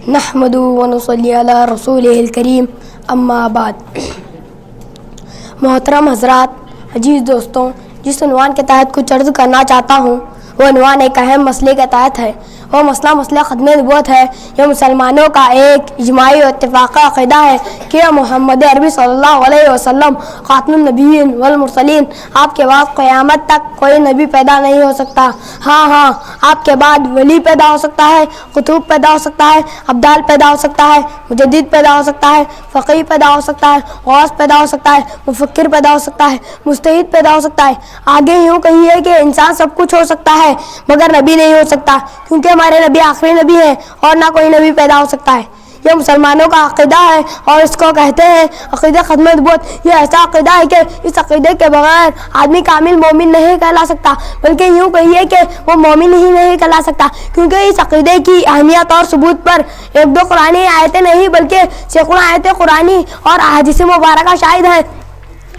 نحمدہ ونصلی علی رسولہ الکریم اما بعد۔ محترم حضرات، عزیز دوستوں، جس عنوان کے تحت کچھ عرض کرنا چاہتا ہوں وہ عنوان ایک اہم مسئلے کے تحت ہے۔ وہ مسئلہ ختم نبوت ہے۔ یہ مسلمانوں کا ایک اجماعی و اتفاقی عقیدہ ہے کہ محمد عربی صلی اللہ علیہ وسلم خاتم النبیین والمرسلین، آپ کے بعد قیامت تک کوئی نبی پیدا نہیں ہو سکتا۔ ہاں، آپ کے بعد ولی پیدا ہو سکتا ہے، قطب پیدا ہو سکتا ہے، ابدال پیدا ہو سکتا ہے، مجدد پیدا ہو سکتا ہے، فقیہ پیدا ہو سکتا ہے، غوث پیدا ہو سکتا ہے، مفکر پیدا ہو سکتا ہے، مجتہد پیدا ہو سکتا ہے۔ آگے یوں کہیے کہ انسان سب کچھ ہو سکتا ہے مگر نبی نہیں ہو سکتا، کیونکہ ہمارے نبی آخری نبی ہیں اور نہ کوئی نبی پیدا ہو سکتا ہے۔ یہ مسلمانوں کا عقیدہ ہے اور اس کو کہتے ہیں عقیدہ ختم نبوت۔ یہ ایسا عقیدہ ہے کہ اس عقیدے کے بغیر آدمی کامل مومن نہیں کہلا سکتا، بلکہ یوں کہیے کہ وہ مومن ہی نہیں کہلا سکتا، کیونکہ اس عقیدے کی اہمیت اور ثبوت پر ایک دو قرآنی آیتیں نہیں بلکہ سینکڑوں آیتیں قرآنی اور احادیث مبارکہ شاہد ہیں۔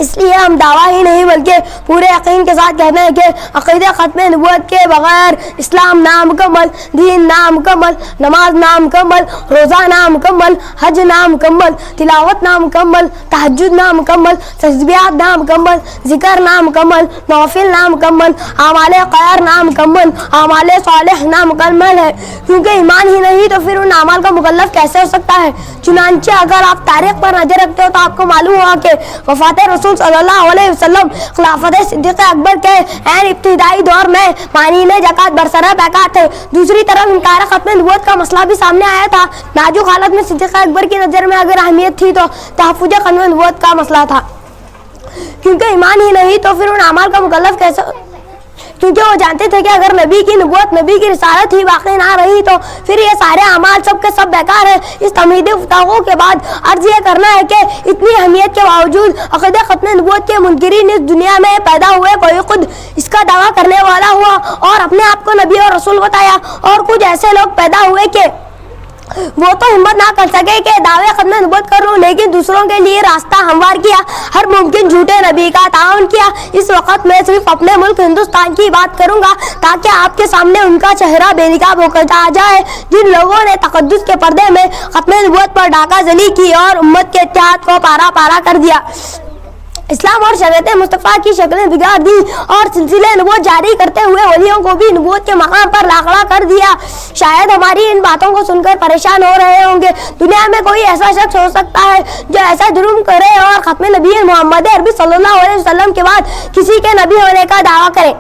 اس لیے ہم دعویٰ ہی نہیں بلکہ پورے یقین کے ساتھ کہتے ہیں کہ عقیدہ ختم نبوت کے بغیر اسلام نامکمل، دین نامکمل، نماز نامکمل، روزہ نامکمل، حج نامکمل، تلاوت نامکمل، تہجد نامکمل، تسبیحات نامکمل، ذکر نامکمل، نوافل نامکمل، اعمال خیر نامکمل، اعمال صالح نامکمل ہے۔ کیونکہ ایمان ہی نہیں تو پھر ان اعمال کا مکلف کیسے ہو سکتا ہے؟ چنانچہ اگر آپ تاریخ پر نظر رکھتے ہو تو آپ کو معلوم ہوا کہ وفات رسول صلی اللہ علیہ وسلم خلافت صدیق اکبر کے عین ابتدائی دور میں مانعین زکوٰۃ برسر پیکار تھے۔ دوسری طرف انکار ختم نبوت کا مسئلہ بھی سامنے آیا تھا۔ نازک حالت میں صدیق اکبر کی نظر میں اگر اہمیت تھی تو تحفظ ختم نبوت کا مسئلہ تھا، کیونکہ ایمان ہی نہیں تو پھر ان اعمال کا مکلف کیسے، کیونکہ وہ جانتے تھے کہ اگر نبی کی نبوت، نبی کی رسالت ہی باقی نہ رہی تو پھر یہ سارے اعمال سب کے سب بیکار ہیں۔ اس تمہیدی گفتگو کے بعد عرض یہ کرنا ہے کہ اتنی اہمیت کے باوجود عقیدہ ختم نبوت کے منکرین اس دنیا میں پیدا ہوئے، کوئی خود اس کا دعویٰ کرنے والا ہوا اور اپنے آپ کو نبی اور رسول بتایا، اور کچھ ایسے لوگ پیدا ہوئے کہ وہ تو ہمت نہ کر سکے کہ دعوے ختم نبوت کر لوں، لیکن دوسروں کے لیے راستہ ہموار کیا، ہر ممکن جھوٹے نبی کا تعاون کیا۔ اس وقت میں صرف اپنے ملک ہندوستان کی بات کروں گا تاکہ آپ کے سامنے ان کا چہرہ بے نقاب ہو کر آ جائے جن لوگوں نے تقدس کے پردے میں ختم نبوت پر ڈاکہ زنی کی اور امت کے اتحاد کو پارا پارا کر دیا، اسلام اور شریعت مصطفیٰ کی شکلیں بگاڑ دی اور سلسلے نبوت جاری کرتے ہوئے ولیوں کو بھی نبوت کے مقام پر لاکھڑا کر دیا۔ شاید ہماری ان باتوں کو سن کر پریشان ہو رہے ہوں گے، دنیا میں کوئی ایسا شخص ہو سکتا ہے جو ایسا جرم کرے اور ختم نبی محمد عربی صلی اللہ علیہ وسلم کے بعد کسی کے نبی ہونے کا دعویٰ کرے؟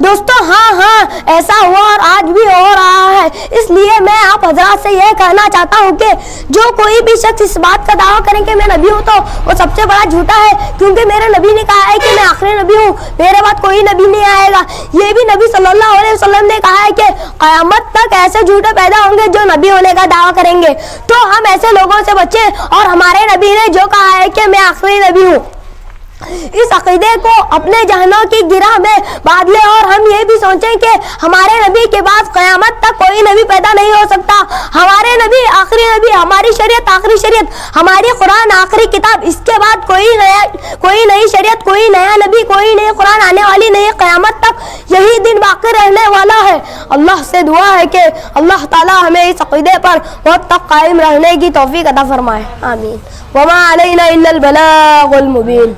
دوستو ہاں ایسا ہوا اور آج بھی ہو رہا ہے۔ اس لیے میں آپ حضرات سے یہ کہنا چاہتا ہوں کہ جو کوئی بھی شخص اس بات کا دعویٰ کریں کہ میں نبی ہوں تو وہ سب سے بڑا جھوٹا ہے، کیونکہ میرے نبی نے کہا ہے کہ میں آخری نبی ہوں، میرے بعد کوئی نبی نہیں آئے گا۔ یہ بھی نبی صلی اللہ علیہ وسلم نے کہا ہے کہ قیامت تک ایسے جھوٹے پیدا ہوں گے جو نبی ہونے کا دعویٰ کریں گے، تو ہم ایسے لوگوں سے بچیں۔ اور ہمارے نبی نے جو کہا ہے کہ میں آخری نبی ہوں، اس عقیدے کو اپنے ذہنوں کی گرہ میں باندھ لیں اور ہم یہ بھی سوچیں کہ ہمارے نبی کے بعد قیامت تک کوئی نبی پیدا نہیں ہو سکتا۔ ہمارے نبی آخری نبی، ہماری شریعت آخری شریعت، ہماری قرآن آخری کتاب، اس کے بعد کوئی نئی شریعت، کوئی نیا نبی، کوئی نئی قرآن آنے والی نہیں، قیامت تک یہی دن باقی رہنے والا ہے۔ اللہ سے دعا ہے کہ اللہ تعالی ہمیں اس عقیدے پر بہت تک قائم رہنے کی توفیق عطا فرمائے، آمین۔ وما علینا الا البلاغ المبین۔